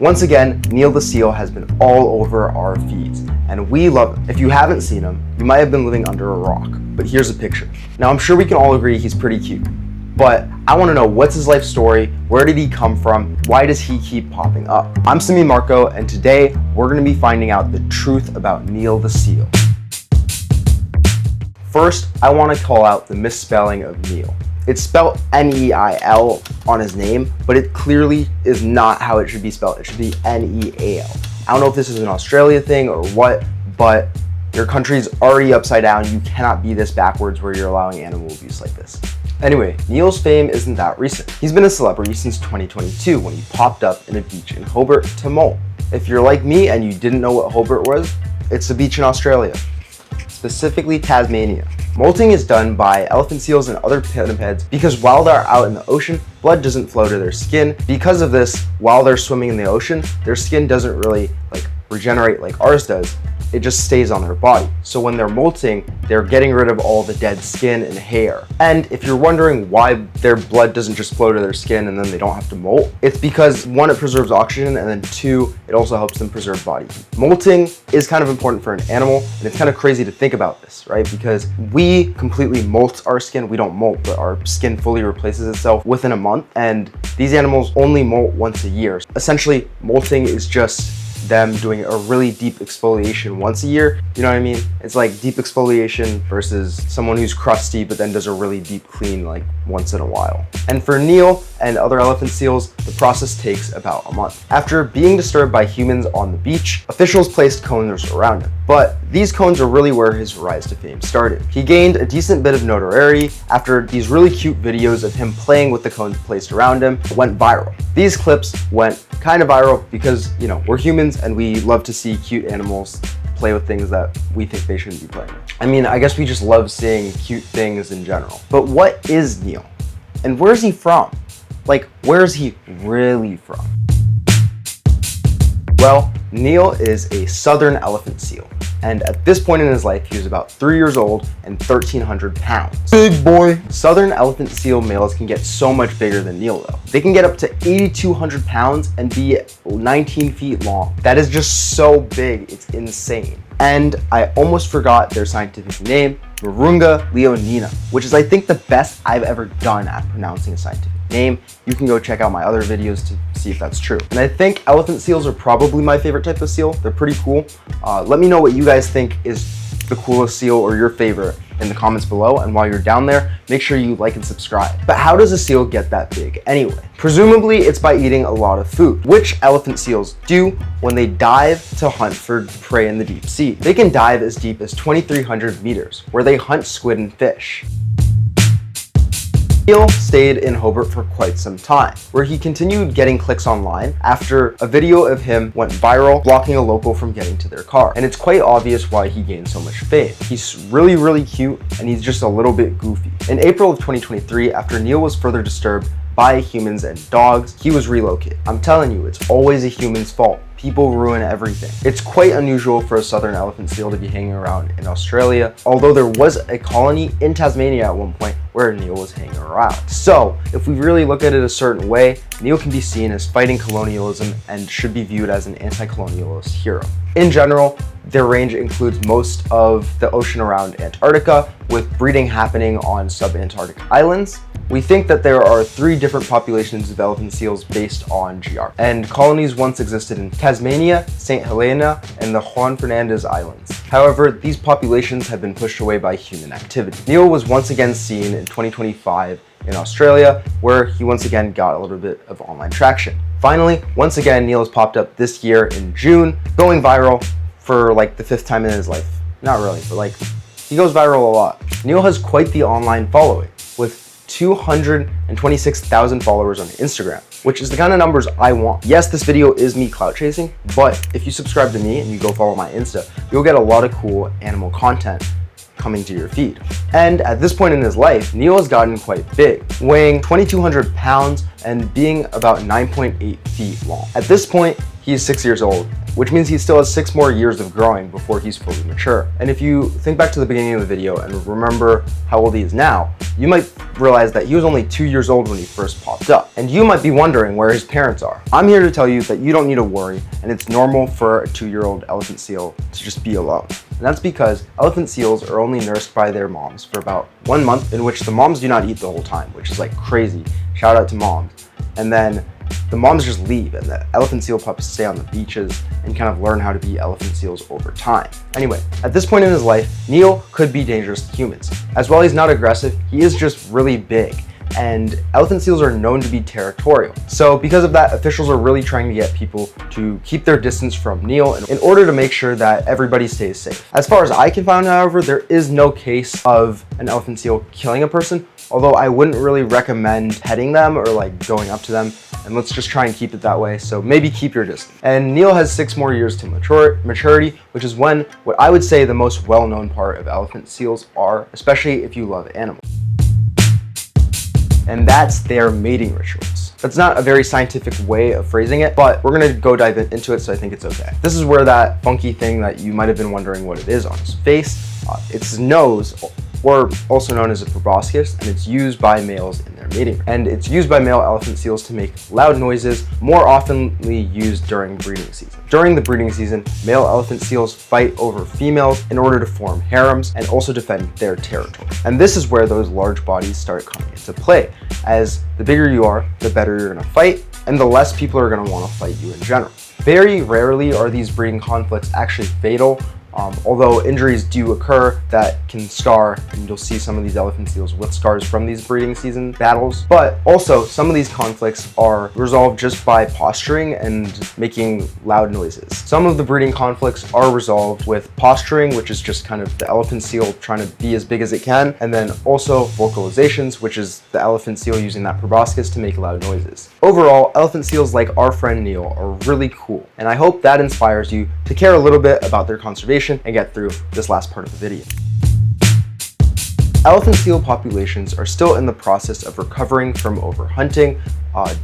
Once again, Neil the seal has been all over our feeds, and we love him. If you haven't seen him, you might have been living under a rock, but here's a picture. Now, I'm sure we can all agree he's pretty cute, but I want to know, what's his life story? Where did he come from? Why does he keep popping up? I'm Simi Marco, and today we're going to be finding out the truth about Neil the seal. First, I want to call out the misspelling of Neil. It's spelled N-E-I-L on his name, but it clearly is not how it should be spelled. It should be N-E-A-L. I don't know if this is an Australia thing or what, but your country's already upside down. You cannot be this backwards where you're allowing animal abuse like this. Anyway, Neil's fame isn't that recent. He's been a celebrity since 2022 when he popped up in a beach in Hobart to molt. If you're like me and you didn't know what Hobart was, it's a beach in Australia, specifically Tasmania. Molting is done by elephant seals and other pinnipeds because while they're out in the ocean, blood doesn't flow to their skin. Because of this, while they're swimming in the ocean, their skin doesn't really regenerate like ours does. It just stays on their body. So when they're molting, they're getting rid of all the dead skin and hair. And if you're wondering why their blood doesn't just flow to their skin and then they don't have to molt, it's because one, it preserves oxygen, and then two, it also helps them preserve body heat. Molting is kind of important for an animal, and it's kind of crazy to think about this, right? Because we completely molt our skin. We don't molt, but our skin fully replaces itself within a month, and these animals only molt once a year. Essentially, molting is just them doing a really deep exfoliation once a year. You know what I mean? It's like deep exfoliation versus someone who's crusty but then does a really deep clean like once in a while. And for Neil and other elephant seals, the process takes about a month. After being disturbed by humans on the beach, officials placed cones around him. But these cones are really where his rise to fame started. He gained a decent bit of notoriety after these really cute videos of him playing with the cones placed around him went viral. These clips went kind of viral because, you know, we're humans and we love to see cute animals play with things that we think they shouldn't be playing with. I mean, I guess we just love seeing cute things in general. But what is Neil? And where's he from? Like, where's he really from? Well, Neil is a southern elephant seal. And at this point in his life, he was about 3 years old and 1,300 pounds. Big boy. Southern elephant seal males can get so much bigger than Neil though. They can get up to 8,200 pounds and be 19 feet long. That is just so big, it's insane. And I almost forgot their scientific name, Virunga leonina, which is I think the best I've ever done at pronouncing a scientific name. You can go check out my other videos to see if that's true. And I think elephant seals are probably my favorite type of seal. They're pretty cool. Let me know what you guys think is the coolest seal or your favorite in the comments below. And while you're down there, make sure you like and subscribe. But how does a seal get that big anyway? Presumably it's by eating a lot of food, which elephant seals do when they dive to hunt for prey in the deep sea. They can dive as deep as 2,300 meters, where they hunt squid and fish. Neil stayed in Hobart for quite some time, where he continued getting clicks online after a video of him went viral blocking a local from getting to their car. And it's quite obvious why he gained so much fame. He's really, really cute, and he's just a little bit goofy. In April of 2023, after Neil was further disturbed by humans and dogs, he was relocated. I'm telling you, it's always a human's fault. People ruin everything. It's quite unusual for a southern elephant seal to be hanging around in Australia, although there was a colony in Tasmania at one point where Neil was hanging around. So if we really look at it a certain way, Neil can be seen as fighting colonialism and should be viewed as an anti-colonialist hero. In general, their range includes most of the ocean around Antarctica, with breeding happening on subantarctic islands. We think that there are 3 different populations of elephant seals based on geography, and colonies once existed in Tasmania, St. Helena, and the Juan Fernandez Islands. However, these populations have been pushed away by human activity. Neil was once again seen in 2025 in Australia, where he once again got a little bit of online traction. Finally, once again, Neil has popped up this year in June, going viral for like the 5th time in his life. Not really, but like, he goes viral a lot. Neil has quite the online following, with 226,000 followers on Instagram, which is the kind of numbers I want. Yes, this video is me clout chasing, but if you subscribe to me and you go follow my Insta, you'll get a lot of cool animal content coming to your feed. And at this point in his life, Neil has gotten quite big, weighing 2,200 pounds and being about 9.8 feet long. At this point, he is 6 years old which means he still has 6 more years of growing before he's fully mature. And if you think back to the beginning of the video and remember how old he is now, you might realize that he was only 2 years old when he first popped up. And you might be wondering where his parents are. I'm here to tell you that you don't need to worry, and it's normal for a 2-year-old elephant seal to just be alone. And that's because elephant seals are only nursed by their moms for about 1 month, in which the moms do not eat the whole time, which is like crazy. Shout out to moms. And then the moms just leave, and the elephant seal pups stay on the beaches and kind of learn how to be elephant seals over time. Anyway, at this point in his life, Neil could be dangerous to humans. As well, he's not aggressive, he is just really big. And elephant seals are known to be territorial. So because of that, officials are really trying to get people to keep their distance from Neil in order to make sure that everybody stays safe. As far as I can find, however, there is no case of an elephant seal killing a person, although I wouldn't really recommend petting them or like going up to them. And let's just try and keep it that way. So maybe keep your distance. And Neil has 6 more years to maturity, which is when what I would say the most well-known part of elephant seals are, especially if you love animals. And that's their mating rituals. That's not a very scientific way of phrasing it, but we're gonna go dive into it, so I think it's okay. This is where that funky thing that you might have been wondering what it is on his face, it's his nose, or also known as a proboscis, and it's used by males in their mating. And it's used by male elephant seals to make loud noises, more oftenly used during breeding season. During the breeding season, male elephant seals fight over females in order to form harems and also defend their territory. And this is where those large bodies start coming into play, as the bigger you are, the better you're gonna fight, and the less people are gonna wanna fight you in general. Very rarely are these breeding conflicts actually fatal, although injuries do occur that can scar, and you'll see some of these elephant seals with scars from these breeding season battles. But also, some of these conflicts are resolved just by posturing and making loud noises. Some of the breeding conflicts are resolved with posturing, which is just kind of the elephant seal trying to be as big as it can, and then also vocalizations, which is the elephant seal using that proboscis to make loud noises. Overall, elephant seals like our friend Neil are really cool, and I hope that inspires you to care a little bit about their conservation and get through this last part of the video. Elephant seal populations are still in the process of recovering from overhunting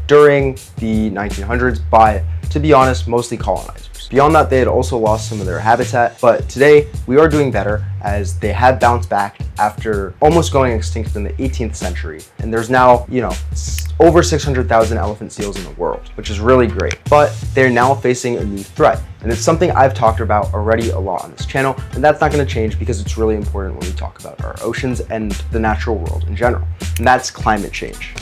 during the 1900s by, to be honest, mostly colonizers. Beyond that, they had also lost some of their habitat, but today we are doing better as they have bounced back after almost going extinct in the 18th century. And there's now, over 600,000 elephant seals in the world, which is really great. But they're now facing a new threat. And it's something I've talked about already a lot on this channel, and that's not gonna change because it's really important when we talk about our oceans and the natural world in general. And that's climate change.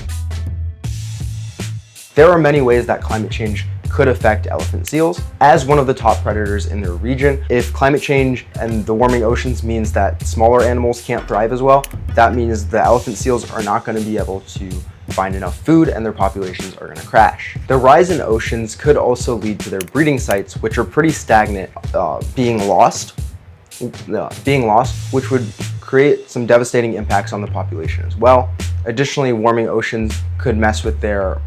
There are many ways that climate change could affect elephant seals. As one of the top predators in their region, if climate change and the warming oceans means that smaller animals can't thrive as well, that means the elephant seals are not going to be able to find enough food and their populations are going to crash. The rise in oceans could also lead to their breeding sites, which are pretty stagnant, being lost, which would create some devastating impacts on the population as well. Additionally, warming oceans could mess with their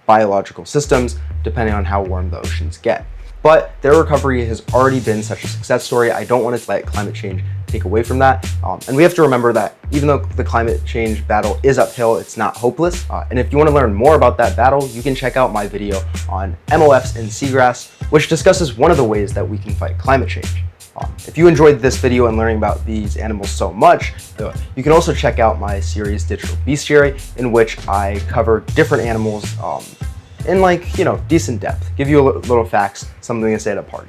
biological systems, depending on how warm the oceans get. But their recovery has already been such a success story. I don't want to let climate change take away from that. And we have to remember that even though the climate change battle is uphill, it's not hopeless. And if you want to learn more about that battle, you can check out my video on MOFs in seagrass, which discusses one of the ways that we can fight climate change. If you enjoyed this video and learning about these animals so much, you can also check out my series Digital Bestiary, in which I cover different animals in decent depth, give you a little facts, something to say at a party.